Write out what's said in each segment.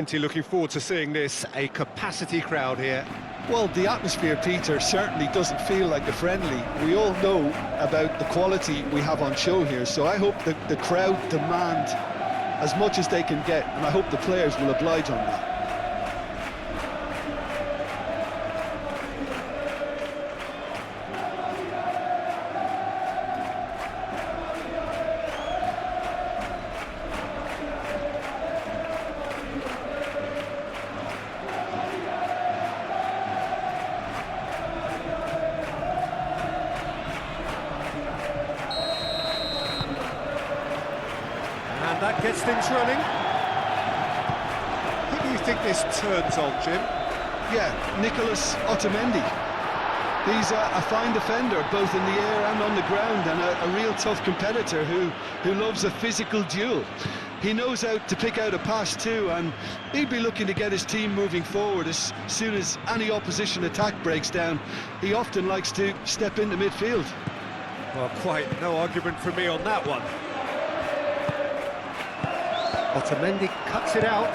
Looking forward to seeing this, a capacity crowd here. Well, the atmosphere, Peter, certainly doesn't feel like a friendly. We all know about the quality we have on show here, so I hope that the crowd demand as much as they can get, and I hope the players will oblige on that. And that gets things running. Who do you think this turns on, Jim? Yeah, Nicolas Otamendi. He's a fine defender, both in the air and on the ground, and a real tough competitor who loves a physical duel. He knows how to pick out a pass too, and he'd be looking to get his team moving forward as soon as any opposition attack breaks down. He often likes to step into midfield. Well, quite no argument from me on that one. Otamendi cuts it out.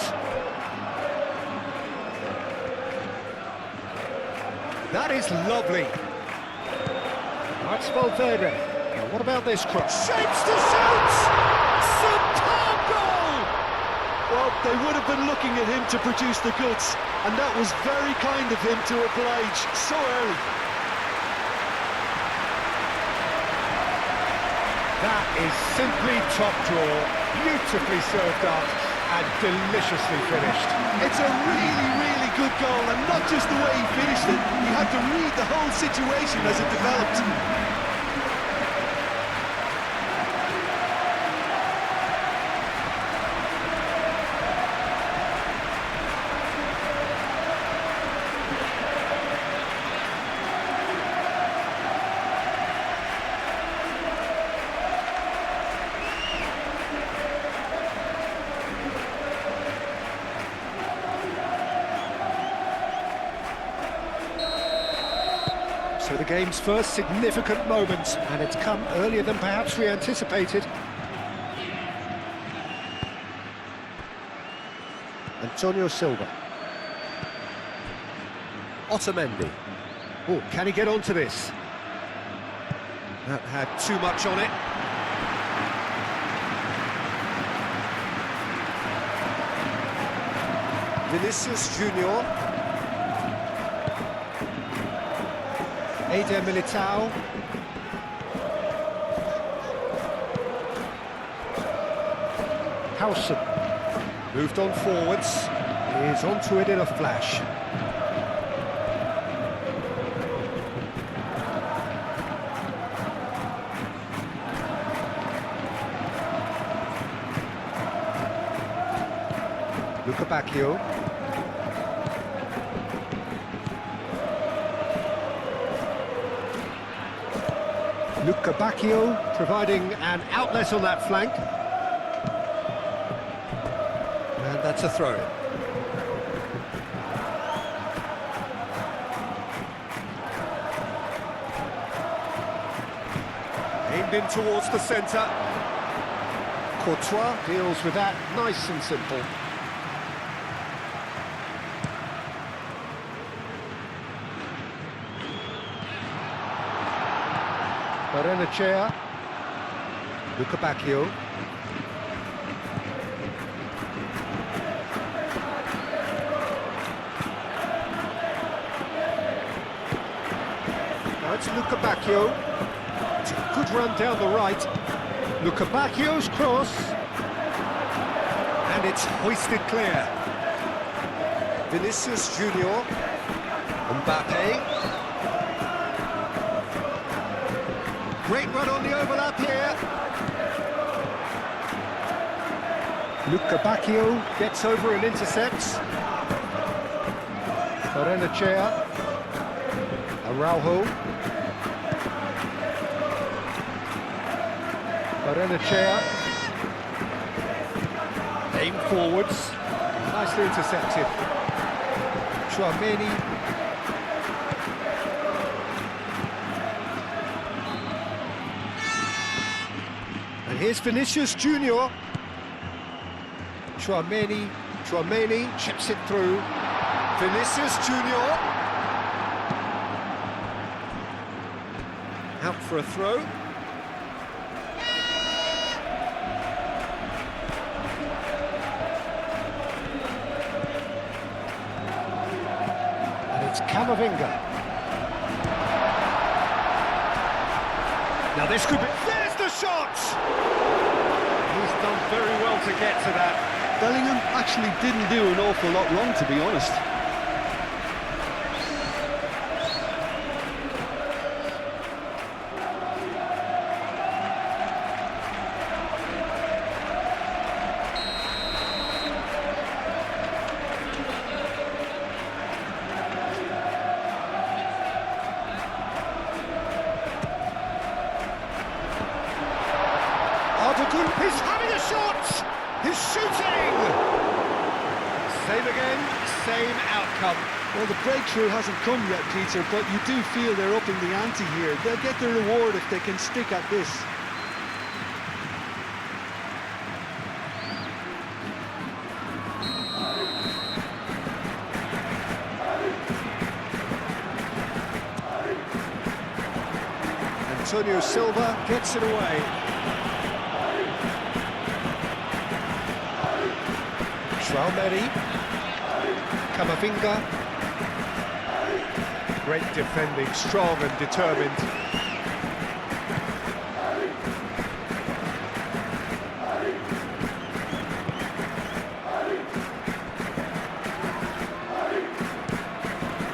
That is lovely. That's Valverde. Now what about this cross? Shapes to shoot! Superb goal! Well, they would have been looking at him to produce the goods, and that was very kind of him to oblige so early. That is simply top draw, beautifully served up and deliciously finished. It's a really good goal, and not just the way he finished it, he had to read the whole situation as it developed. So the game's first significant moment, and it's come earlier than perhaps we anticipated. Antonio Silva. Otamendi. Oh, can he get onto this? That had too much on it. Vinicius Junior. Eder Militao. Howson. Moved on forwards. He's onto it in a flash. Luca Bacchio. Luca Bacchio providing an outlet on that flank. And that's a throw. Aimed in towards the centre. Courtois deals with that nice and simple. Barrenechea, Luca Bacchio. Now it's Luca Bacchio. It's a good run down the right. Luca Bacchio's cross. And it's hoisted clear. Vinicius Junior. Mbappe. Great run on the overlap here. Luca Bacchio gets over and intercepts. Barrenechea. Araujo. Barrenechea. Aimed forwards. Nicely intercepted. Chouameni. And here's Vinicius Junior. Chouameni Tchouaméni chips it through. Vinicius Junior. Out for a throw. And it's Camavinga. Now this could be... There's the shot! He's done very well to get to that. Bellingham actually didn't do an awful lot wrong, to be honest. He's having a shot! He's shooting! Same again, same outcome. Well, the breakthrough hasn't come yet, Peter, but you do feel they're upping the ante here. They'll get the reward if they can stick at this. Antonio Silva gets it away. Tchouaméni, Camavinga. Great defending, strong and determined.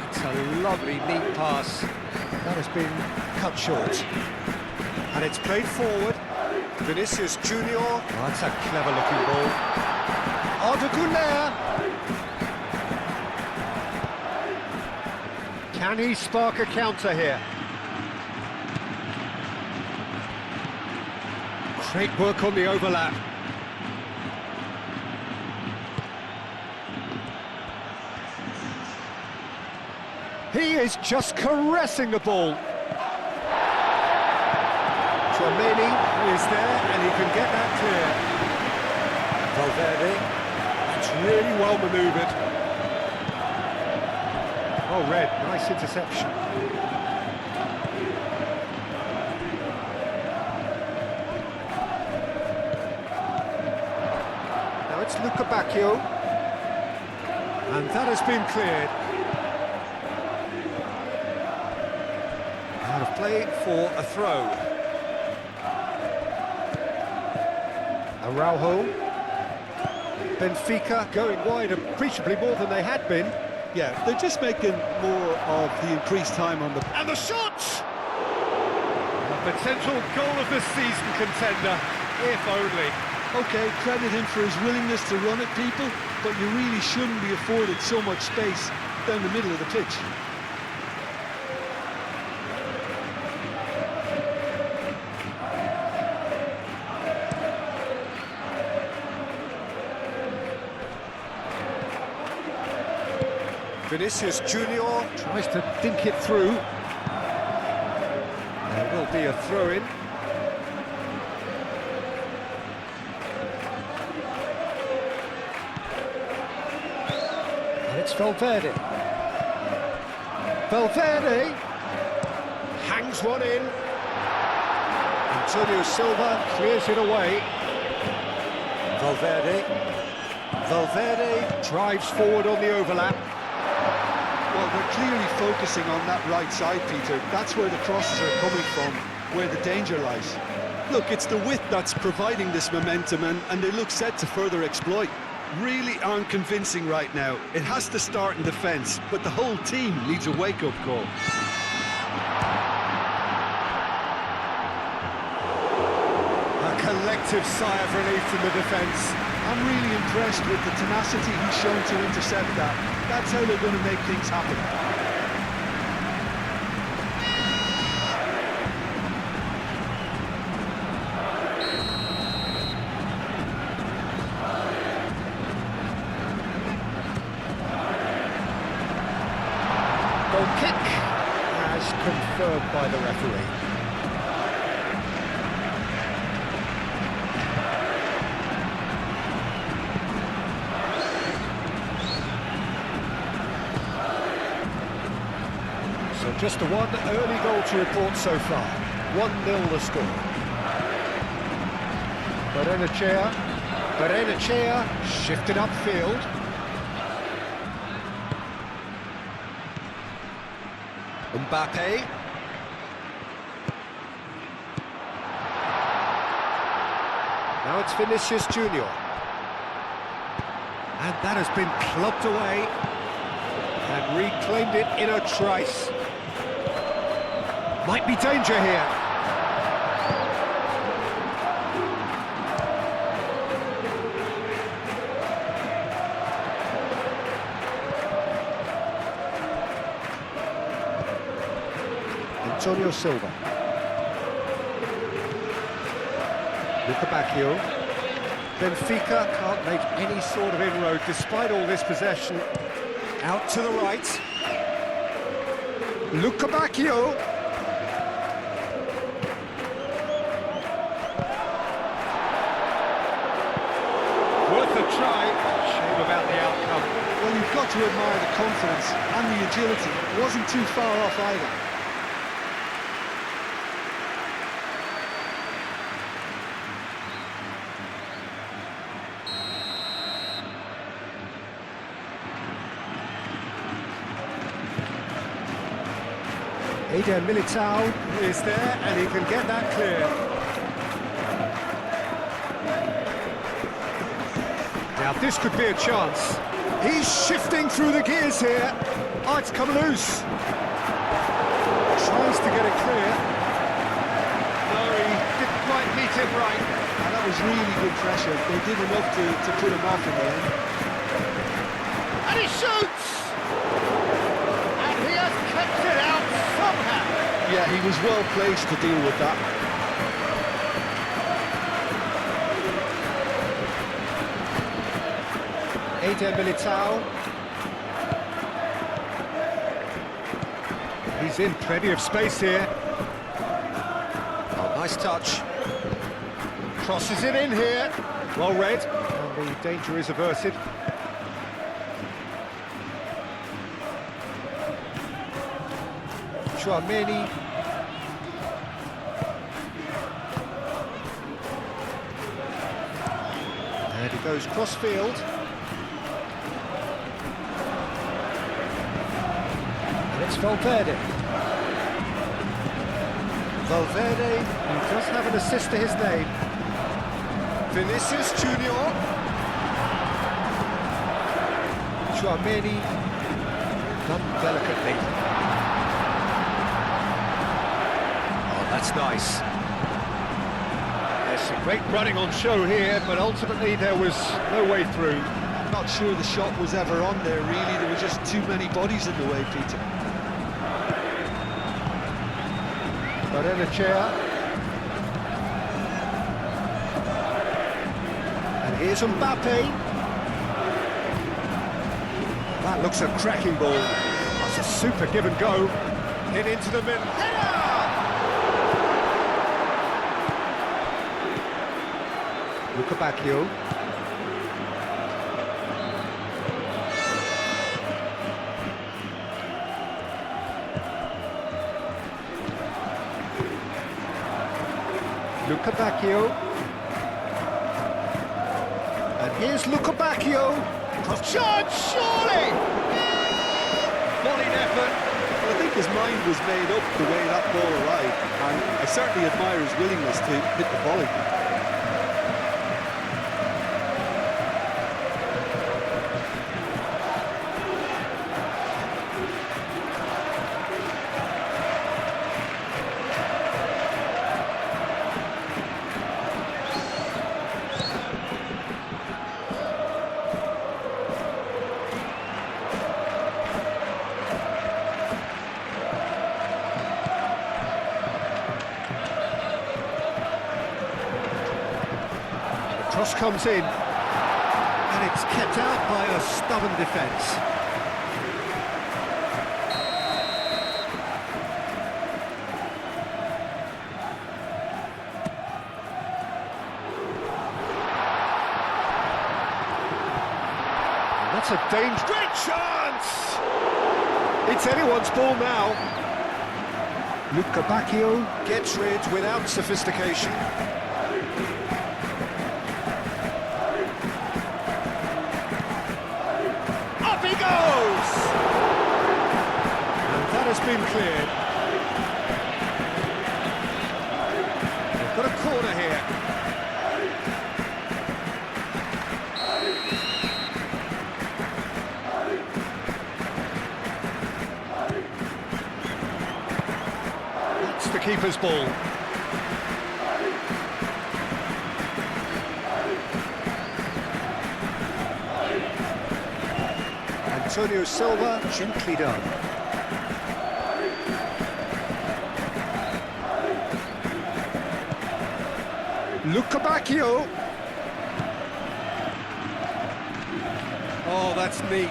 It's a lovely, neat pass. That has been cut short. And it's played forward. Vinicius Junior. Oh, that's a clever-looking ball. Can he spark a counter here? Great work on the overlap. He is just caressing the ball. Tchouaméni is there and he can get that clear. Valverde. It's really well manoeuvred. Oh, Red, nice interception. Now it's Luca Bacchio. And that has been cleared. Out of play for a throw. Araujo. Benfica going wide appreciably more than they had been. Yeah, they're just making more of the increased time on the... And the shot! A potential goal of the season contender, if only. OK, credit him for his willingness to run at people, but you really shouldn't be afforded so much space down the middle of the pitch. Vinicius Junior tries to dink it through. There will be a throw-in. And it's Valverde. Valverde hangs one in. Antonio Silva clears it away. Valverde drives forward on the overlap. Well, they're clearly focusing on that right side, Peter. That's where the crosses are coming from, where the danger lies. Look, it's the width that's providing this momentum, and they look set to further exploit. Really aren't convincing right now. It has to start in defence, but the whole team needs a wake-up call. A collective sigh of relief from the defence. I'm really impressed with the tenacity he's shown to intercept that. That's how they're going to make things happen. Goal kick as confirmed by the referee. So just the one early goal to report so far. 1-0 the score. Benfica shifted upfield. Mbappe. Now it's Vinicius Junior. And that has been clubbed away and reclaimed it in a trice. Might be danger here. Antonio Silva. Bacchio. Benfica can't make any sort of inroad despite all this possession. Out to the right. Bacchio. Worth a try. Shame about the outcome. Well, you've got to admire the confidence and the agility. It wasn't too far off either. Eder Militao is there, and he can get that clear. Now this could be a chance. He's shifting through the gears here. Oh, it's come loose. Tries to get it clear. No, he didn't quite meet him right. And that was really good pressure. They did enough to put him off in the end. And he shoots! And he has kept it out somehow. Yeah, he was well placed to deal with that. Eder Militao. He's in plenty of space here. Oh, nice touch. Crosses it in here. Well read. And the danger is averted. Chouameni. And he goes cross-field. And it's Valverde. Valverde, who does have an assist to his name. Vinicius Junior. Chouameni. Done delicately. That's nice. There's some great running on show here, but ultimately there was no way through. I'm not sure the shot was ever on there, really. There were just too many bodies in the way, Peter. Benfica. And here's Mbappe. That looks a cracking ball. That's a super give and go. In into the middle. Header! Bacchio. Bacchio. And here's Bacchio. Cross charge, surely! Volleyed effort. Well, I think his mind was made up the way that ball arrived, and I certainly admire his willingness to hit the volley. Cross comes in, and it's kept out by a stubborn defence. That's a dangerous... Great chance! It's anyone's ball now. Luca Bacchio gets rid without sophistication. Up he goes! And that has been cleared. They've got a corner here. That's the keeper's ball. Antonio Silva, gently done. Luca Bacchio. Oh, that's neat.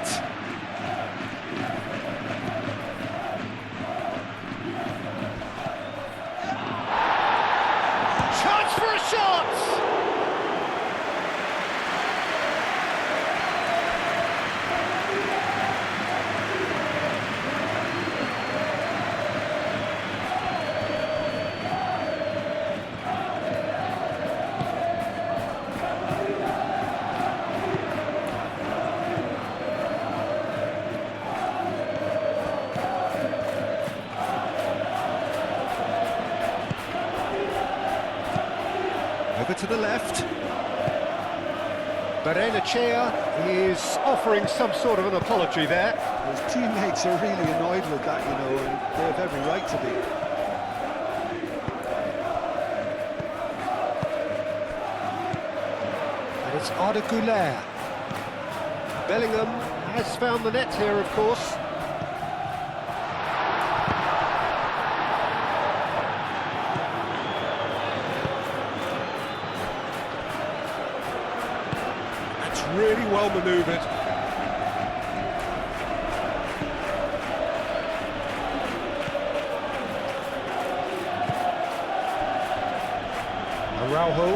Chance for a shot! Over to the left. Barrenechea is offering some sort of an apology there. His teammates are really annoyed with that, you know, and they have every right to be. And it's Arda Güler. Bellingham has found the net here, of course. That's really well manoeuvred. Araujo.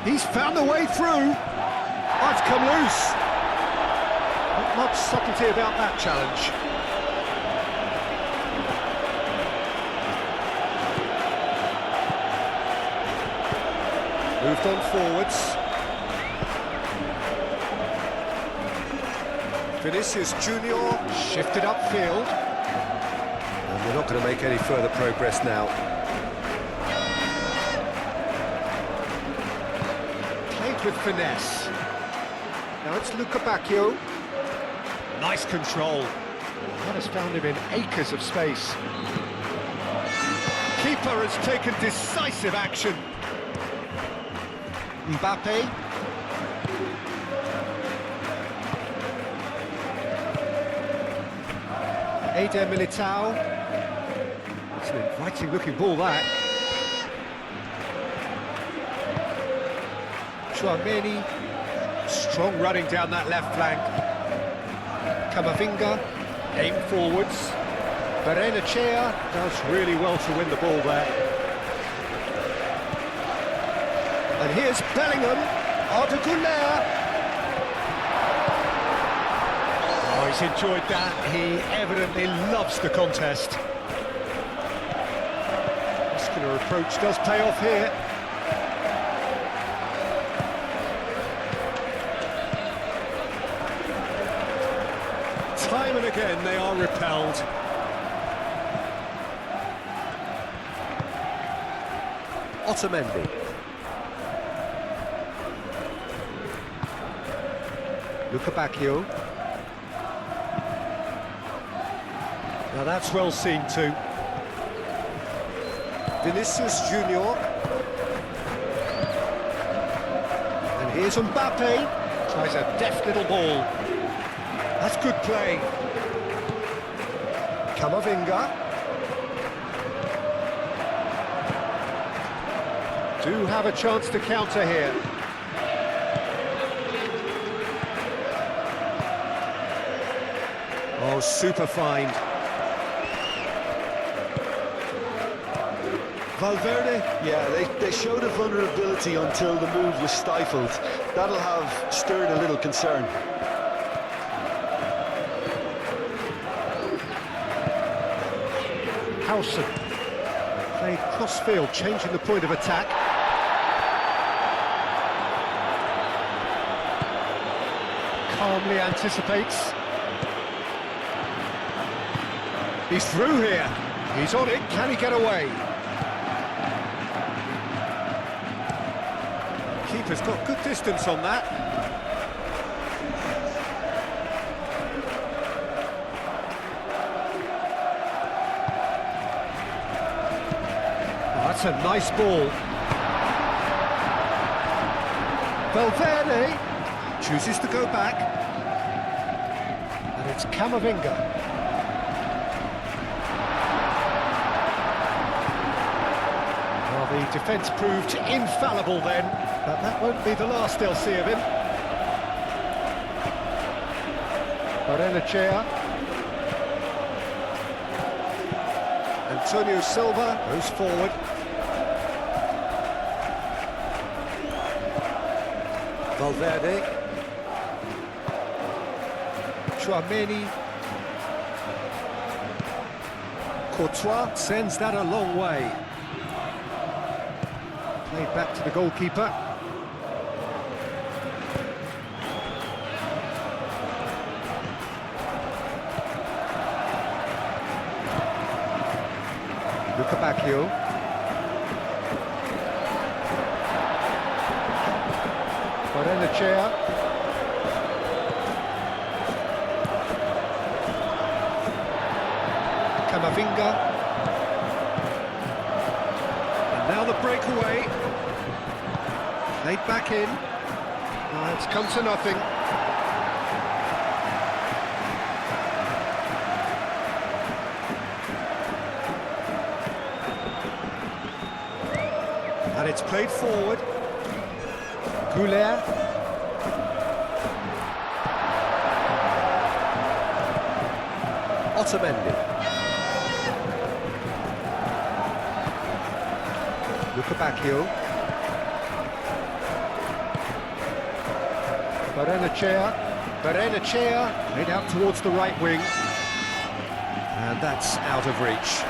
He's found a way through. Oh, it's come loose. Not much subtlety about that challenge. Moved on forwards. Vinicius Junior shifted upfield. And they're not going to make any further progress now. With finesse. Now it's Luca Bacchio. Nice control. That has found him in acres of space. Keeper has taken decisive action. Mbappe. Eder Militao. It's an inviting looking ball, that. Chouameni, strong running down that left flank. Camavinga, aim forwards. Barrenechea does really well to win the ball there. And here's Bellingham, Arda Güler. Oh, he's enjoyed that. He evidently loves the contest. Muscular approach does pay off here. Time and again they are repelled. Otamendi. Luca Bacchio. Now that's well seen too. Vinicius Junior. And here's Mbappe. Tries a deft little ball. That's good play. Camavinga. Do have a chance to counter here. Oh, super find. Valverde, yeah, they showed a vulnerability until the move was stifled. That'll have stirred a little concern. Howson. Played cross-field, changing the point of attack. Calmly anticipates. He's through here. He's on it. Can he get away? Keeper's got good distance on that. Oh, that's a nice ball. Valverde chooses to go back. And it's Camavinga. Well, the defence proved infallible then, but that won't be the last they'll see of him. Barrenechea. Antonio Silva goes forward. Valverde. Chouameni. Courtois sends that a long way. Played back to the goalkeeper. Lucabacchio. Barrenechea. Camavinga. And now the breakaway. Played back in. It's come to nothing. And it's played forward. Goulet. Otamendi. Lucabacchio. Barrenechea made out towards the right wing. And that's out of reach.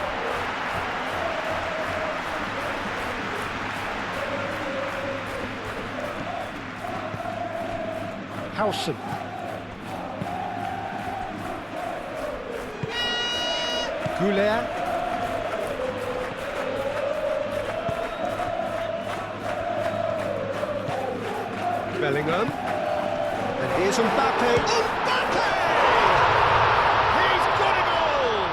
Howson. Goulet. Bellingham. And here's Mbappe. Mbappe! He's got it all!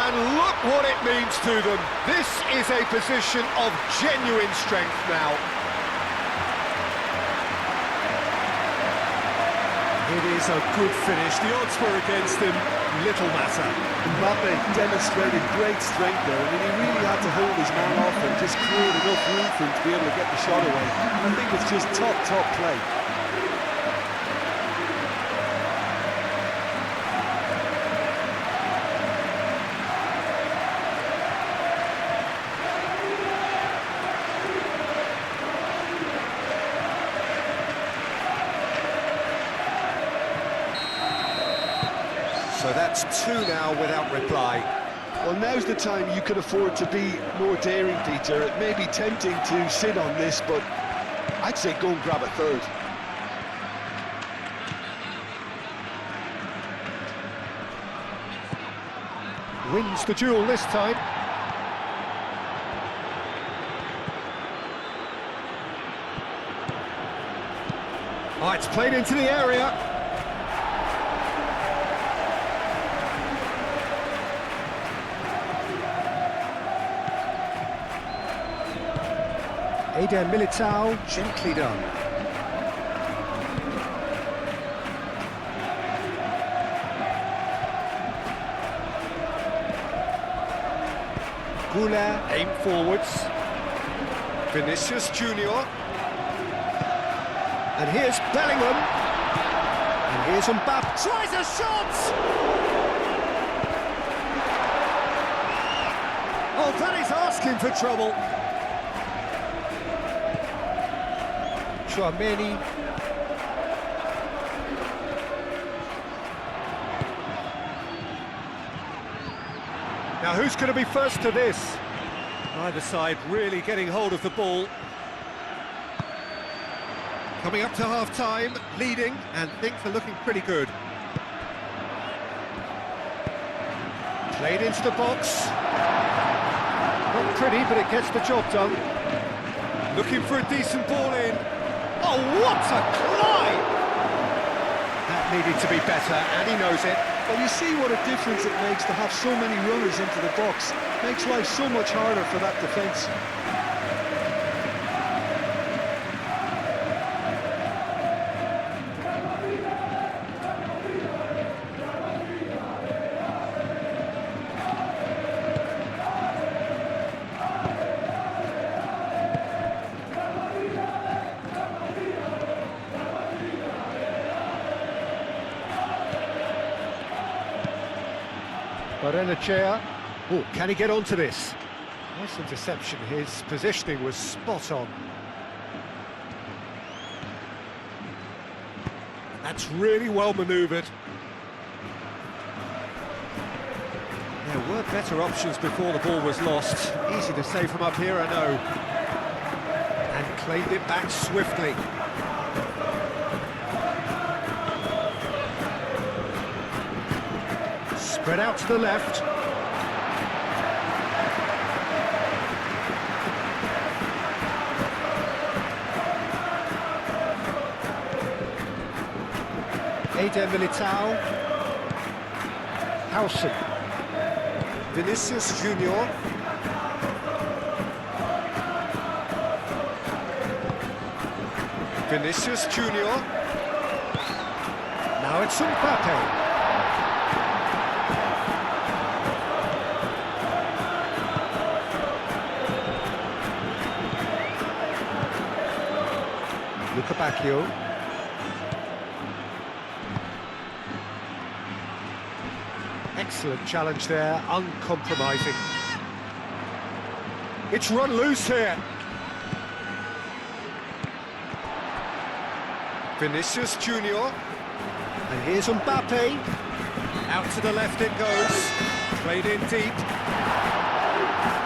And look what it means to them. This is a position of genuine strength now. It is a good finish. The odds were against him. Little matter. Mbappe demonstrated great strength there. I mean, he really had to hold his man off and just create enough room for him to be able to get the shot away. I think it's just top play. So that's two now without reply. Well, now's the time you can afford to be more daring, Peter. It may be tempting to sit on this, but I'd say go and grab a third. Wins the duel this time. Oh, it's played into the area. Eder Militao, gently done. Goulet, aim forwards. Vinicius Junior. And here's Bellingham. And here's Mbappe. Tries a shot! Oh, that is asking for trouble. Chouameni. Now who's going to be first to this? Either side really getting hold of the ball. Coming up to half-time, leading, and things are looking pretty good. Played into the box. Not pretty, but it gets the job done. Looking for a decent ball in. Oh, what a climb! That needed to be better, and he knows it. Well, you see what a difference it makes to have so many runners into the box. Makes life so much harder for that defence. Barrenechea. Oh, can he get onto this? Nice interception. His positioning was spot on. That's really well manoeuvred. There were better options before the ball was lost. Easy to say from up here, I know. And claimed it back swiftly. Spread out to the left. Eder Militao. Howson. Vinicius Junior. Vinicius Junior. Now it's mbappe. Bacchio. Excellent challenge there, uncompromising. It's run loose here. Vinicius Junior. And here's Mbappe. Out to the left it goes. Played in deep.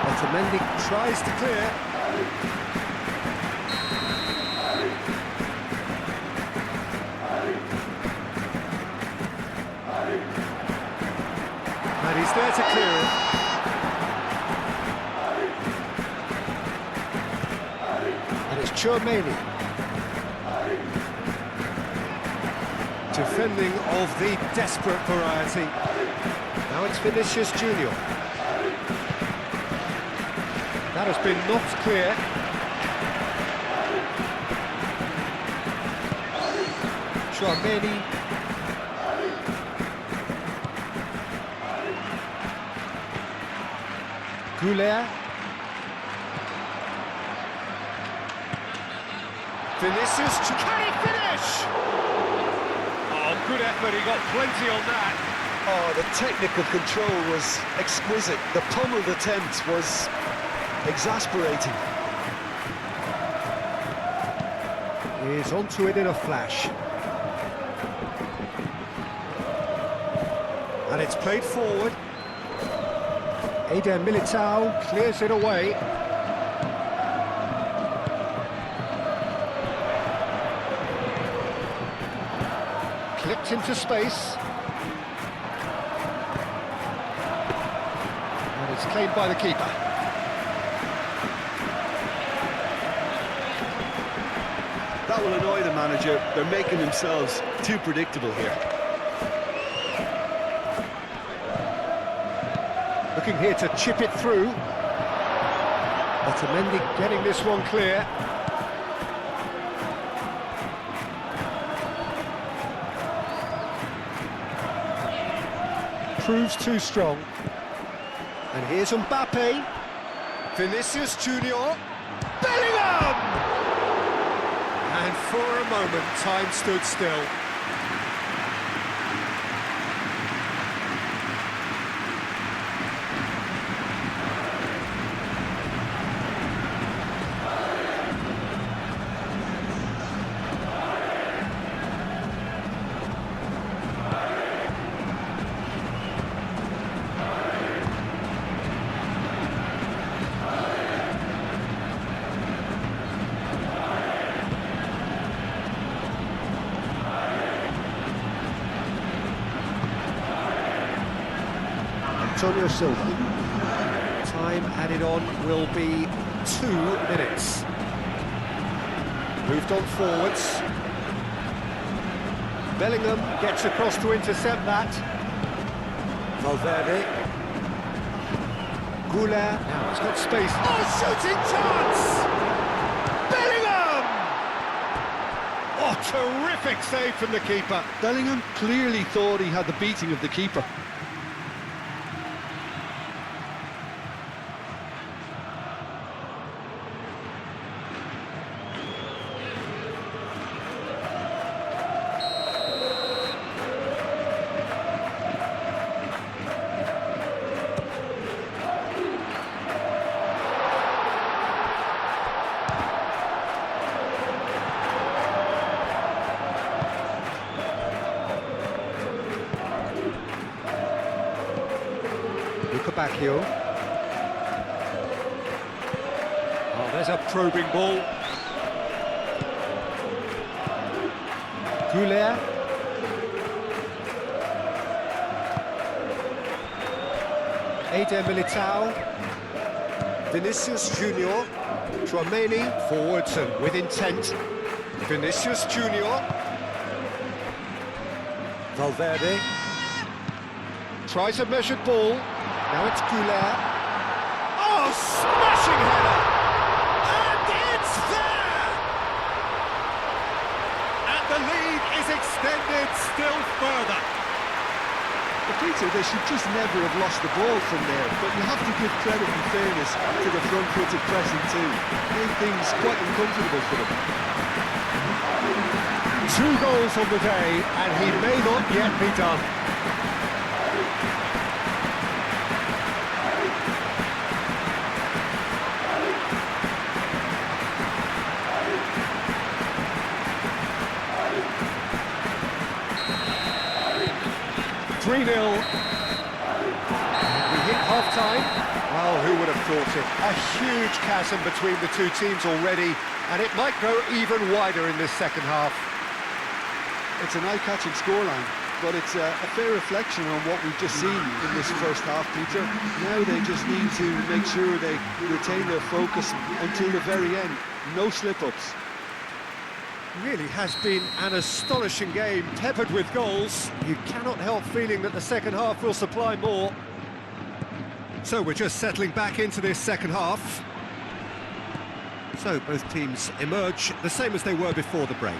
Otamendi tries to clear. And he's there to clear it. And it's Chouameni. Defending of the desperate variety. Now it's Vinicius Junior. That has been knocked clear. Chouameni. Goulet. Vinicius, can he finish? Oh, good effort, he got plenty on that. Oh, the technical control was exquisite. The pummeled attempt was exasperating. He's onto it in a flash. And it's played forward. Eder Militao clears it away. Clipped into space. And it's claimed by the keeper. That will annoy the manager. They're making themselves too predictable here. Looking here to chip it through. Otamendi getting this one clear. Proves too strong. And here's Mbappe. Vinicius Junior. Bellingham! And for a moment, time stood still. Antonio Silva. Time added on will be 2 minutes. Moved on forwards. Bellingham gets across to intercept that. Valverde. Goulet. Now he's got space. Oh, shooting chance! Bellingham! Oh, terrific save from the keeper. Bellingham clearly thought he had the beating of the keeper. Bacchio. Oh, there's a probing ball. Goulet. Eder Militao. Vinicius Junior. Tchouaméni forwards and with intent. Vinicius Junior. Valverde. Tries a measured ball. Now it's Goulet. Oh, smashing header! And it's there! And the lead is extended still further. But Peter, they should just never have lost the ball from there, but you have to give credit and fairness to the front-footed pressing too. Made things quite uncomfortable for them. 2 goals on the day, and he may not yet be done. 3-0. We hit half-time. Well, who would have thought it? A huge chasm between the two teams already, and it might grow even wider in this second half. It's an eye-catching scoreline, but it's a fair reflection on what we've just seen in this first half, Peter. Now they just need to make sure they retain their focus until the very end. No slip-ups. Really has been an astonishing game, peppered with goals. You cannot help feeling that the second half will supply more. So we're just settling back into this second half. So both teams emerge the same as they were before the break.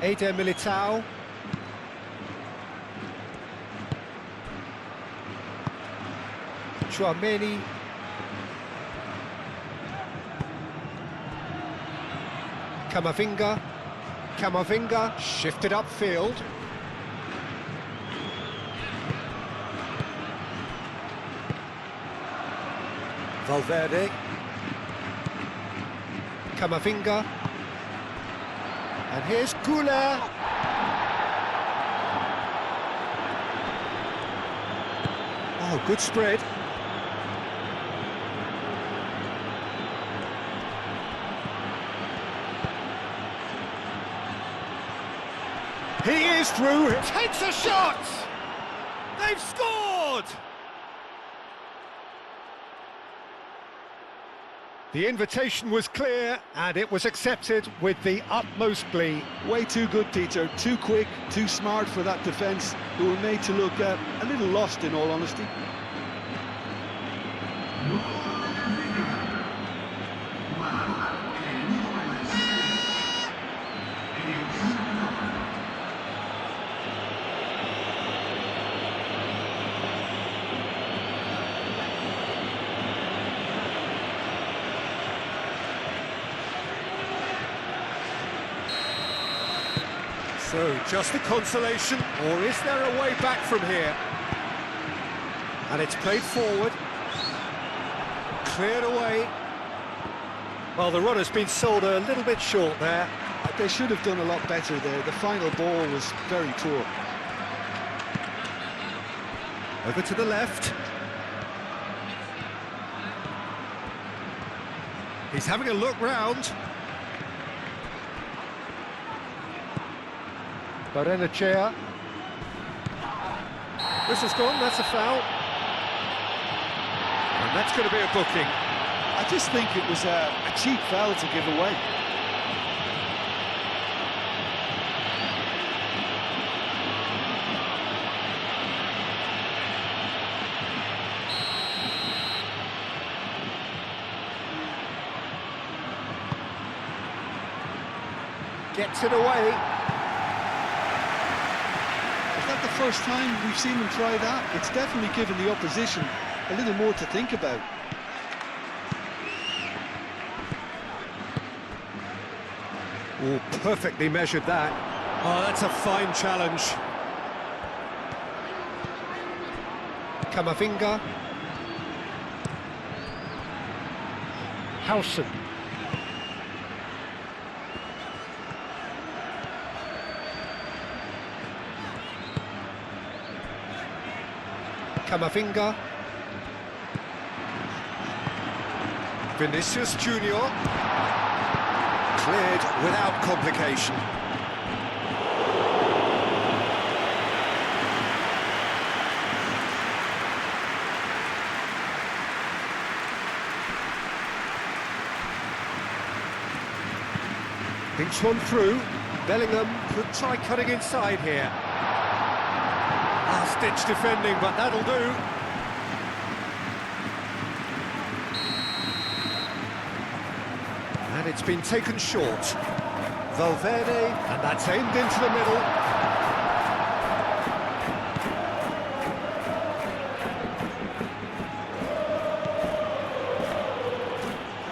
Eder Militao. Tchouaméni. Camavinga shifted upfield. Valverde. Camavinga. And here's Goulet. Oh, good spread. He is through, takes a shot! They've scored! The invitation was clear, and it was accepted with the utmost glee. Way too good, Peter. Too quick, too smart for that defence, who were made to look a little lost, in all honesty. So, just a consolation, or is there a way back from here? And it's played forward. Cleared away. Well, the run has been sold a little bit short there. They should have done a lot better there. The final ball was very poor. Over to the left. He's having a look round. Barrenechea. Whistle's gone, that's a foul. And that's going to be a booking. I just think it was a cheap foul to give away. Gets it away. Is that the first time we've seen him try that? It's definitely given the opposition a little more to think about. Oh, perfectly measured that. Oh, that's a fine challenge. Camavinga. Howson. Camavinga. Vinicius Junior. Cleared without complication. Thinks one through. Bellingham could try cutting inside here. Last-ditch defending, but that'll do. And it's been taken short. Valverde, and that's aimed into the middle.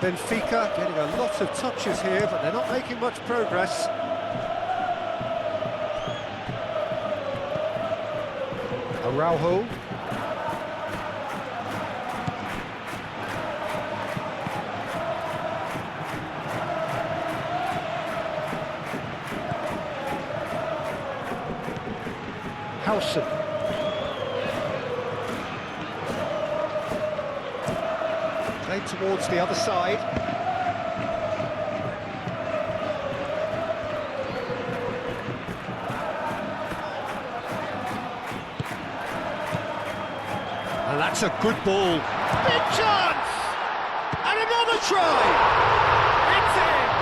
Benfica getting a lot of touches here, but they're not making much progress. Araujo. Howson. Played towards the other side. And that's a good ball. Big chance! And another try! It's in!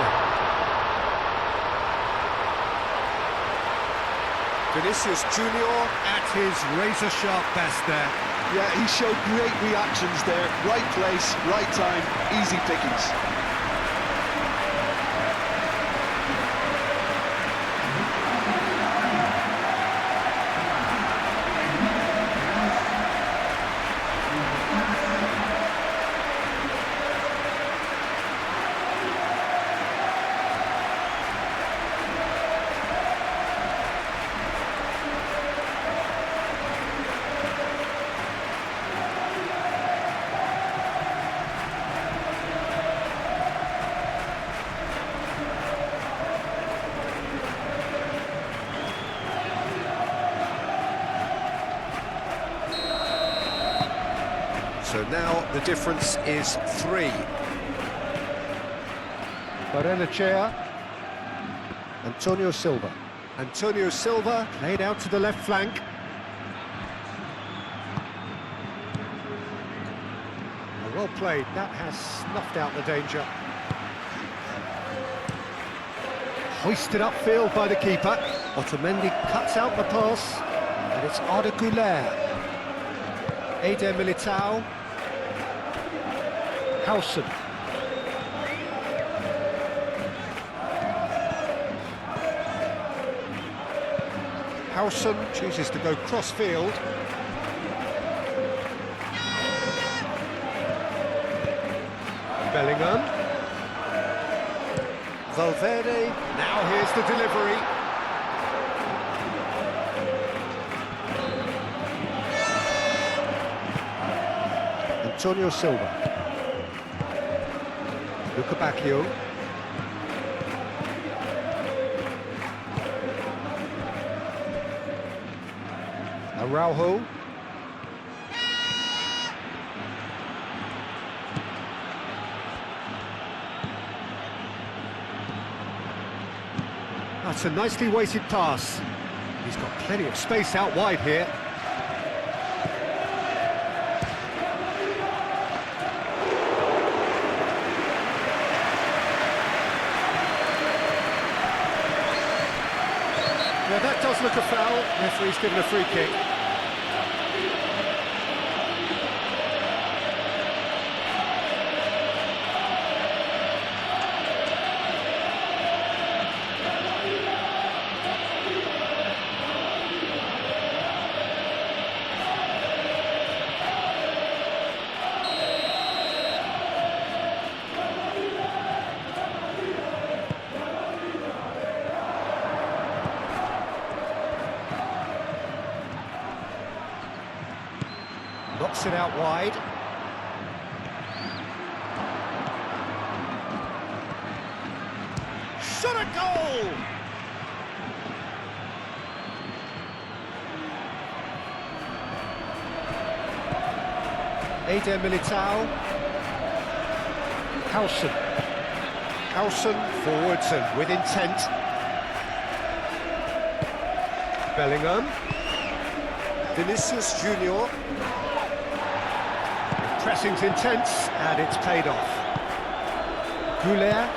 Vinicius Junior at his razor-sharp best there. Yeah, he showed great reactions there. Right place, right time, easy pickings. So now the difference is 3. Barrenechea. Antonio Silva. Antonio Silva played out to the left flank. Well played, that has snuffed out the danger. Hoisted upfield by the keeper. Otamendi cuts out the pass, and it's Arda Güler. Eder Militao. Howson. Howson chooses to go cross-field. Bellingham. Valverde. Now here's the delivery. Antonio Silva. Luca Bacchio. Araujo. That's a nicely weighted pass. He's got plenty of space out wide here. Now that does look a foul. Referee's given a free kick. Knocks it out wide. Shot a goal! Eder Militao. Howson forwards and with intent. Bellingham. Vinicius Junior. Pressing's intense, and it's paid off. Güler.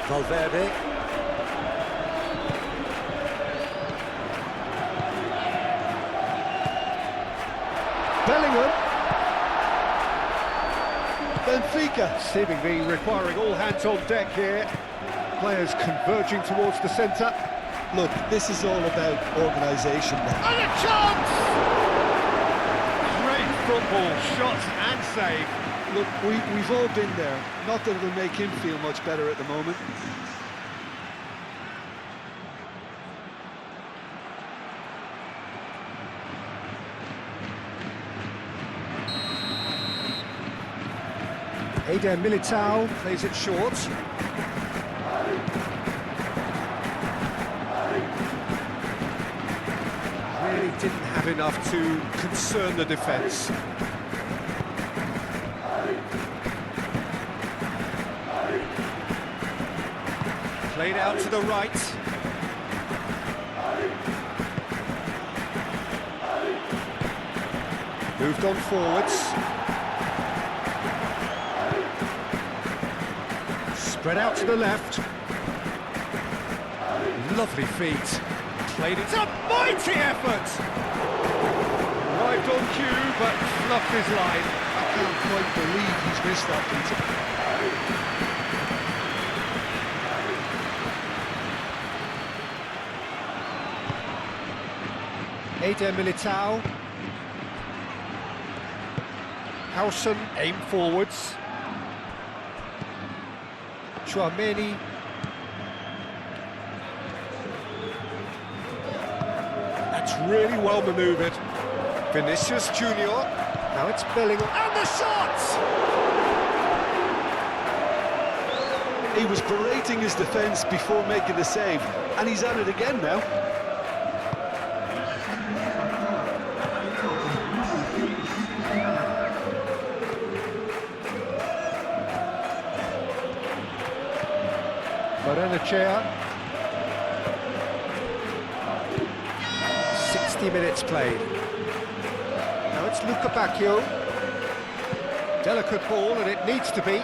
Valverde. Bellingham. Benfica seemingly requiring all hands on deck here. Players converging towards the centre. Look, this is all about organisation now. And a chance! Football, shot and save. Look, we've all been there. Not that it'll make him feel much better at the moment. Eder Militao plays it short. Really didn't have enough to concern the defence. Played out to the right. Moved on forwards. Spread out to the left. Lovely feet. Played it. It's a mighty effort! Arrived on cue, but fluffed his line. I can't quite believe he's missed that, Peter. Eder Militao. Howson aim forwards. Chouameni. That's really well manoeuvred. Vinicius Junior. Now it's Bellingham. And the shot! He was berating his defence before making the save, and he's at it again now. Chair. 60 minutes played. Now it's Luca Bacchio. Delicate ball, and it needs to be.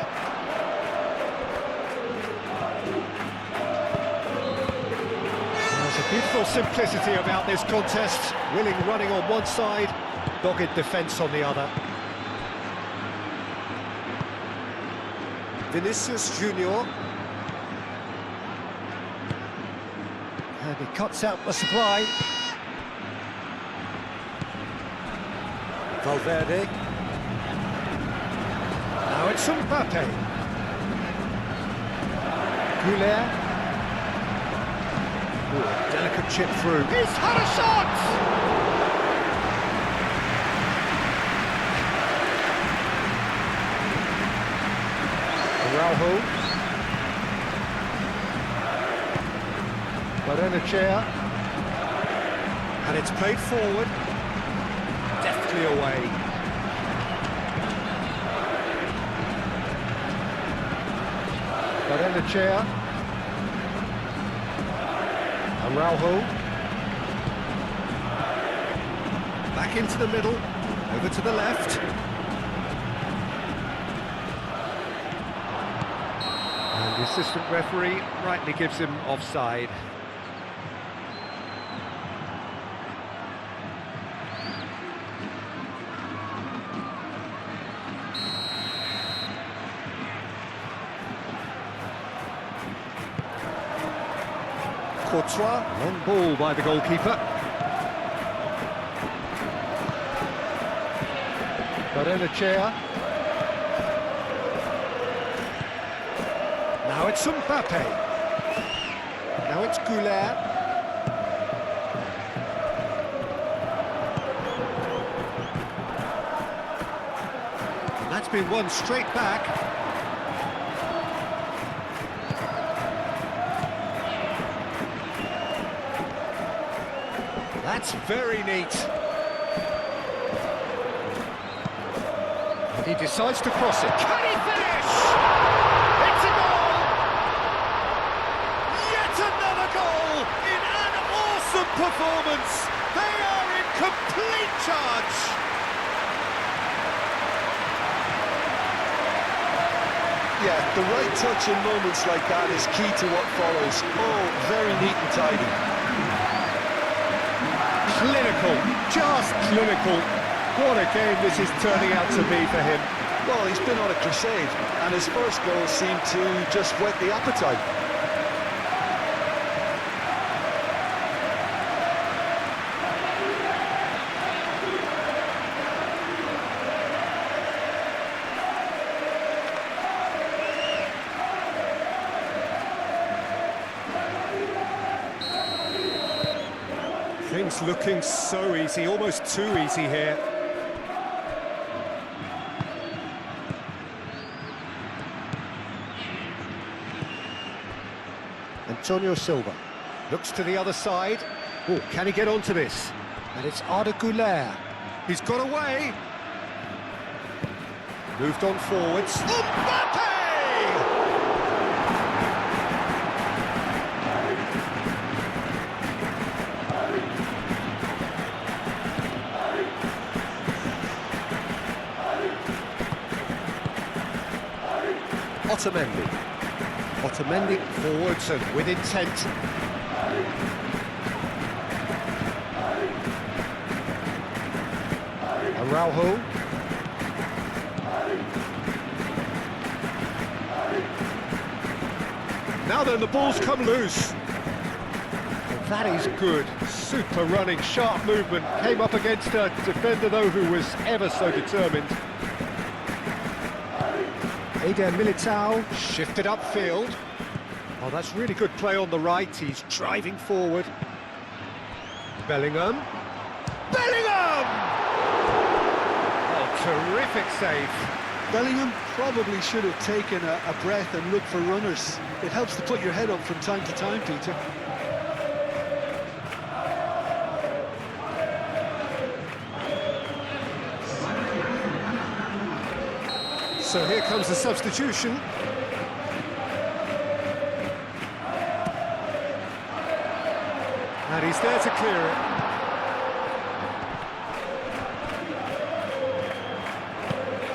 There's a beautiful simplicity about this contest. Willing running on one side, dogged defence on the other. Vinicius Junior. And he cuts out the supply. Valverde. Now it's Mbappe. Güler. Ooh, delicate chip through. He's had a shot! Araujo. Chair. And it's played forward. Deftly away. Chair. Araujo. back into the middle, over to the left. And the assistant referee rightly gives him offside. Courtois, long ball by the goalkeeper. Barrenechea. Now it's Mbappe. Now it's Goulet. And that's been won straight back. That's very neat. And he decides to cross it. Can he finish? It's a goal! Yet another goal in an awesome performance. They are in complete charge. Yeah, the right touch in moments like that is key to what follows. Oh, very neat and tidy. Clinical, just clinical. What a game this is turning out to be for him. Well, he's been on a crusade, and his first goal seemed to just whet the appetite. Things looking so easy, almost too easy here. Antonio Silva looks to the other side. Oh, can he get onto this? And it's Arda Güler. He's got away. Moved on forwards. Mbappe! Otamendi forwards and with intent. Araujo. Now then, the ball's come loose. And that is good. Super running, sharp movement. Came up against a defender, though, who was ever so determined. Eder Militao shifted upfield. Oh, that's really good play on the right. He's driving forward. Bellingham. Bellingham! Oh, terrific save. Bellingham probably should have taken a breath and looked for runners. It helps to put your head up from time to time, Peter. So here comes the substitution. And he's there to clear it.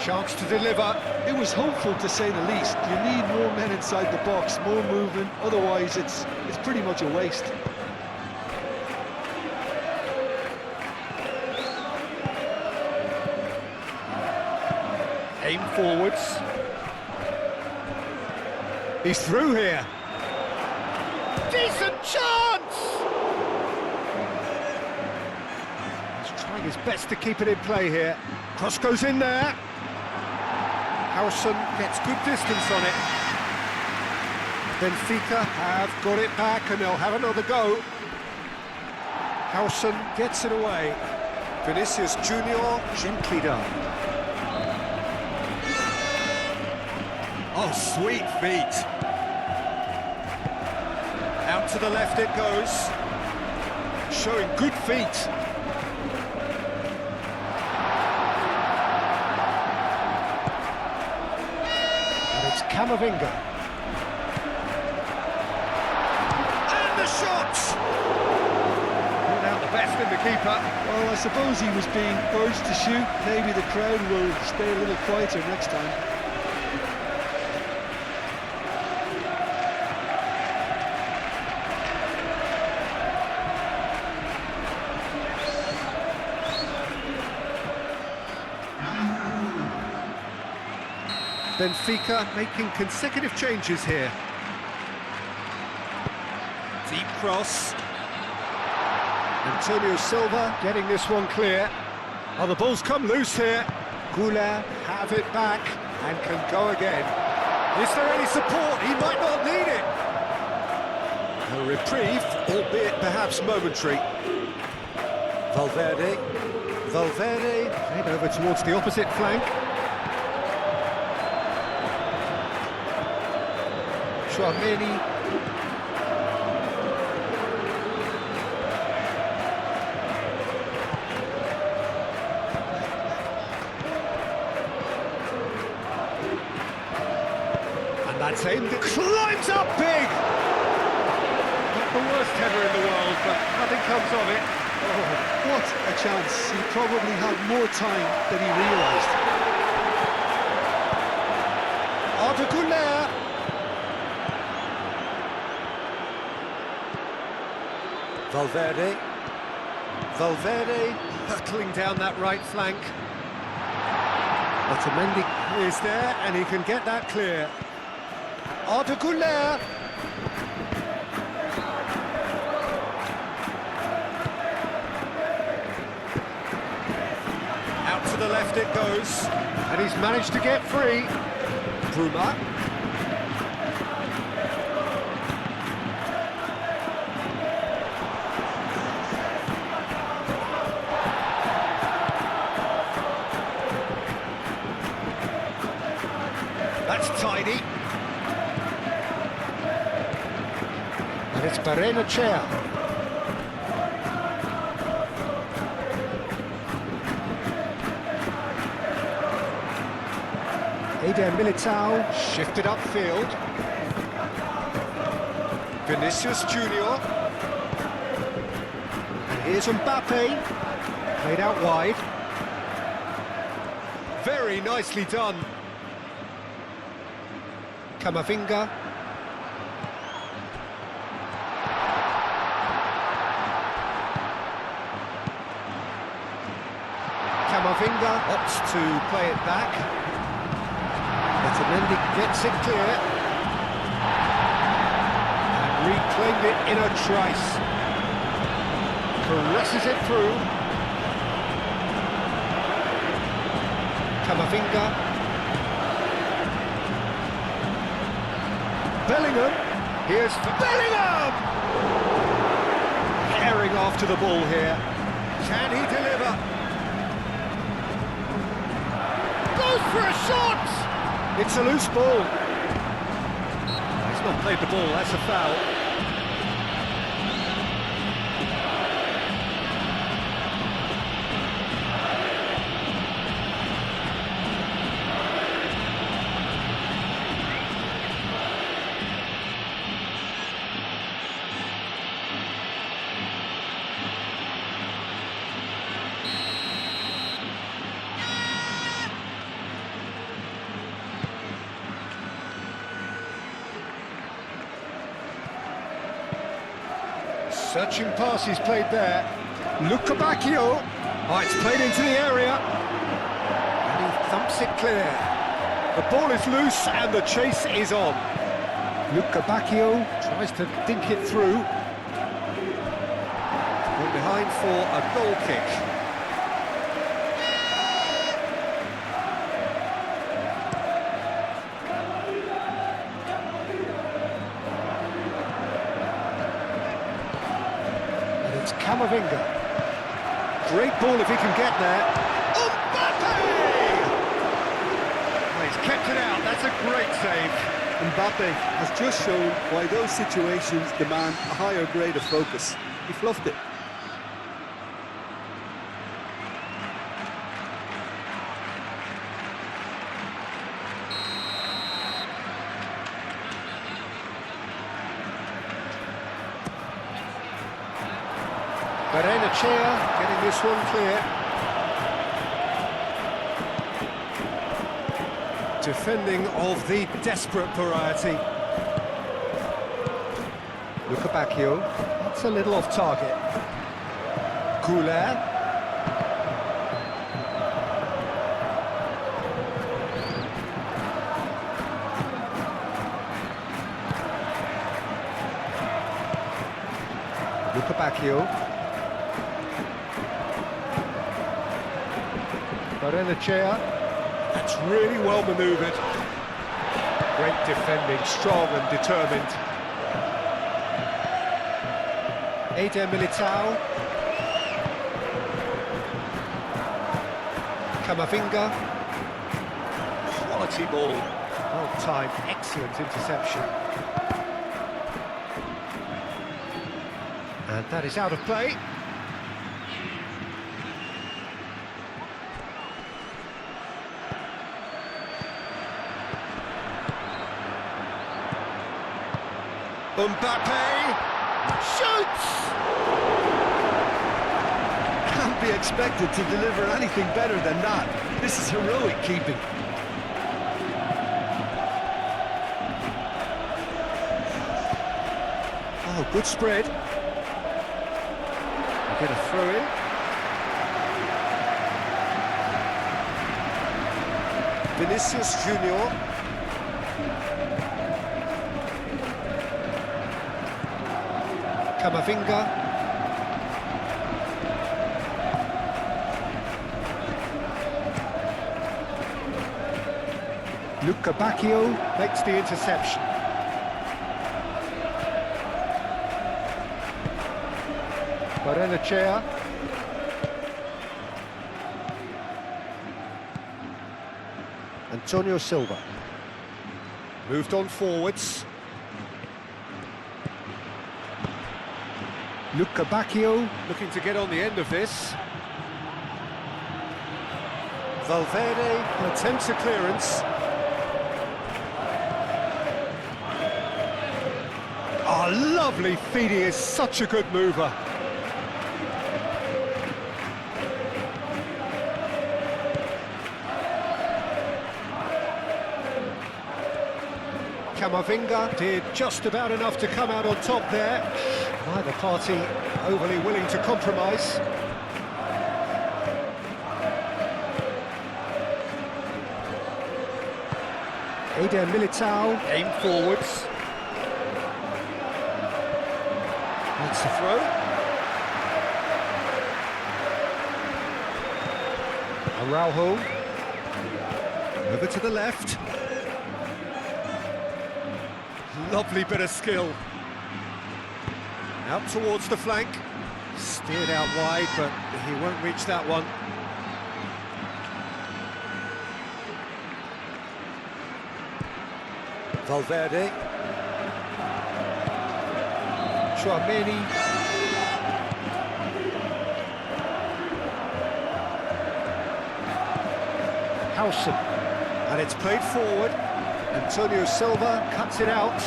Chance to deliver. It was hopeful, to say the least. You need more men inside the box, more movement. Otherwise, it's pretty much a waste. Aim forwards. He's through here. Decent chance! He's trying his best to keep it in play here. Cross goes in there. Harrison gets good distance on it. Benfica have got it back and they'll have another go. Harrison gets it away. Vinicius Junior, gently done. Oh, sweet feet. Out to the left it goes. Showing good feet. And it's Camavinga. And the shot! Brought out the best been the keeper. Well, I suppose he was being urged to shoot. Maybe the crowd will stay a little quieter next time. Benfica making consecutive changes here. Deep cross. Antonio Silva getting this one clear. Oh, the ball's come loose here. Goulart have it back and can go again. Is there any support? He might not need it. A reprieve, albeit perhaps momentary. Valverde played over towards the opposite flank. Chouameni. And that's aimed, it climbs up big! Not the worst header in the world, but nothing comes of it. Oh, what a chance. He probably had more time than he realised. Arda Güler. Valverde hurtling down that right flank. Otamendi is there and he can get that clear. Arda Güler. Out to the left it goes, and he's managed to get free. Bruma. That's tidy. And it's Barrenechea. Eder Militao shifted upfield. Vinicius Junior. And here's Mbappe. Played out wide. Very nicely done. Camavinga. Camavinga opts to play it back. Otamendi gets it clear. And reclaimed it in a trice. Caresses it through. Camavinga. Bellingham, here's Bellingham! Herring after the ball here. Can he deliver? Goes for a shot! It's a loose ball. He's not played the ball, that's a foul. Searching pass he's played there. Luca Bacchio. Oh, it's played into the area. And he thumps it clear. The ball is loose and the chase is on. Luca Bacchio tries to dink it through. Gone behind for a goal kick. Camavinga. Great ball if he can get there. Mbappe! Well, he's kept it out, that's a great save. Mbappe has just shown why those situations demand a higher grade of focus. He fluffed it. Benfica getting this one clear. Defending of the desperate variety. Lukabakio, that's a little off target. Goulet. Lukabakio. Benfica. That's really well manoeuvred. Great defending, strong and determined. Eder Militao. Camavinga. Quality ball. Well timed, excellent interception. And that is out of play. Mbappe shoots! Can't be expected to deliver anything better than that. This is heroic keeping. Oh, good spread. Get a throw in. Vinicius Junior. Camavinga. Lukabakio makes the interception. Benfica. Antonio Silva. Moved on forwards. Lukabakio looking to get on the end of this. Valverde attempts a clearance. Oh, lovely feed, he is such a good mover. Camavinga did just about enough to come out on top there. Neither party overly willing to compromise. Eder Militao aimed forwards. That's the throw. Araujo. Over to the left. Lovely bit of skill. Out towards the flank. Steered out wide, but he won't reach that one. Valverde. Tchouaméni. Howson. And it's played forward. Antonio Silva cuts it out.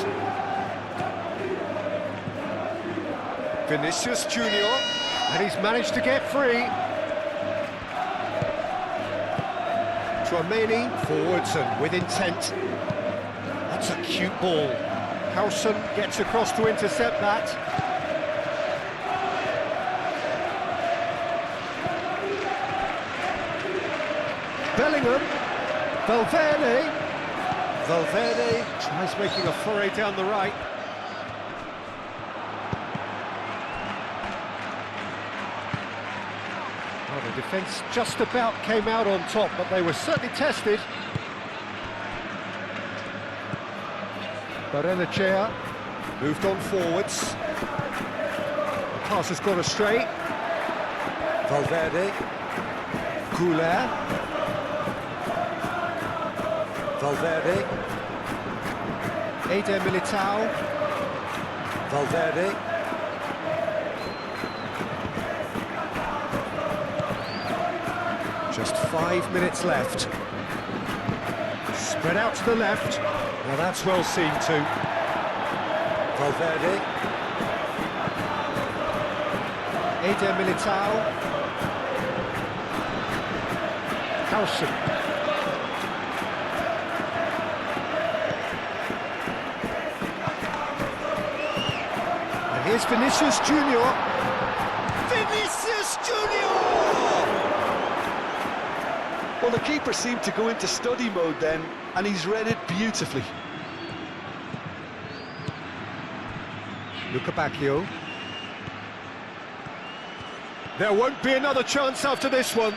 Vinicius Junior, and he's managed to get free. Tchouaméni forwards and with intent. That's a cute ball. Howson gets across to intercept that. Bellingham. Valverde. Valverde tries making a foray down the right. Well, the defence just about came out on top, but they were certainly tested. Benfica moved on forwards. The pass has gone astray. Valverde. Goulet. Valverde. Eder Militao. Valverde. Just 5 minutes left. Spread out to the left. Now that's well seen too. Valverde. Eder Militao. Howson. And here's Vinicius Junior. Vinicius Junior! Well, the keeper seemed to go into study mode then, and he's read it beautifully. Luca Bacchio. There won't be another chance after this one.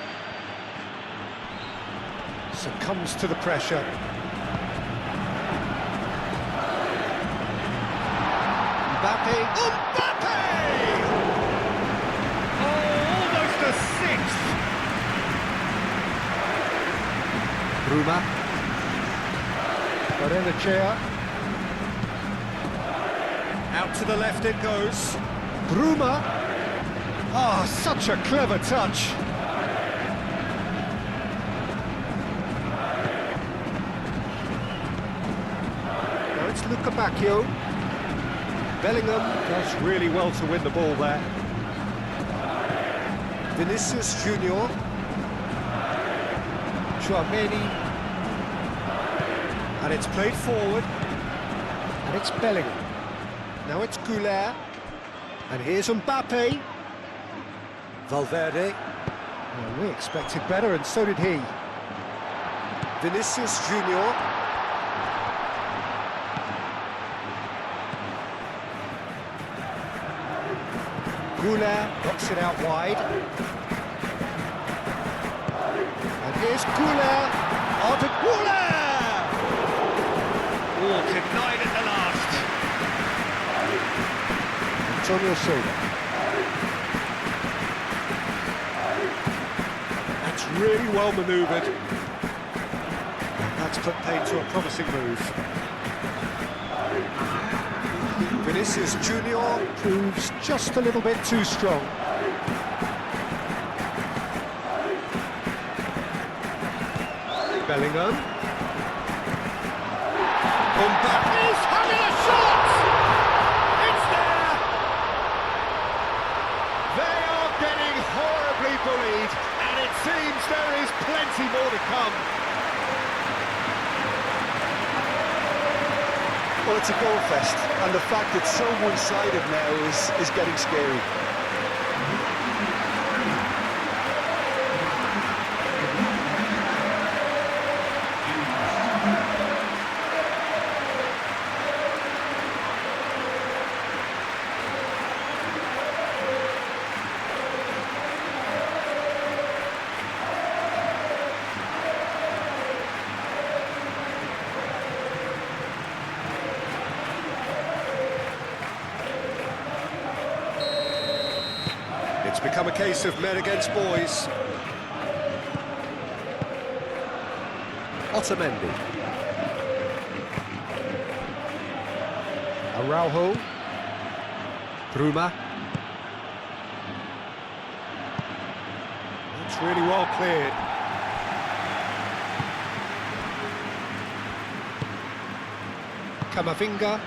Succumbs to the pressure. Mbappe. Mbappe! Oh, almost a sixth. Bruma. Barrenechea. Out to the left it goes. Bruma. Ah, such a clever touch. Now it's Luca Bacchio. Bellingham does really well to win the ball there. Vinicius Junior. Chouameni. And it's played forward. And it's Bellingham. Now it's Goulet. And here's Mbappe. Valverde. Well, we expected better, and so did he. Vinicius Junior. Goulet knocks it out wide. And here's Goulet. Onto Goulet! Oh, denied at the last. Antonio Silva. That's really well manoeuvred. That's put paid to a promising move. Vinicius Junior proves just a little bit too strong. Bellingham. Mbappe's having a shot! It's there! They are getting horribly bullied, and it seems there is plenty more to come. Well, it's a goal fest, and the fact it's so one-sided now is getting scary. It's become a case of men against boys. Otamendi. Araujo. Bruma. That's really well cleared. Camavinga.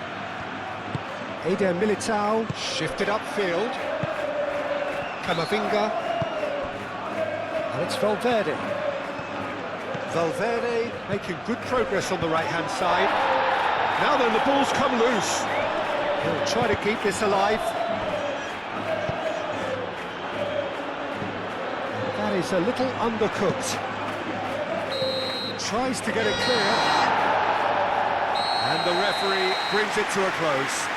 Eder Militao. Shifted upfield. Camavinga, and it's Valverde. Valverde making good progress on the right-hand side. Now then, the ball's come loose. He'll try to keep this alive. That is a little undercooked. Tries to get it clear. And the referee brings it to a close.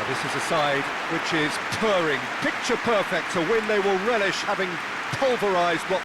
This is a side which is purring, picture perfect, a win they will relish, having pulverised what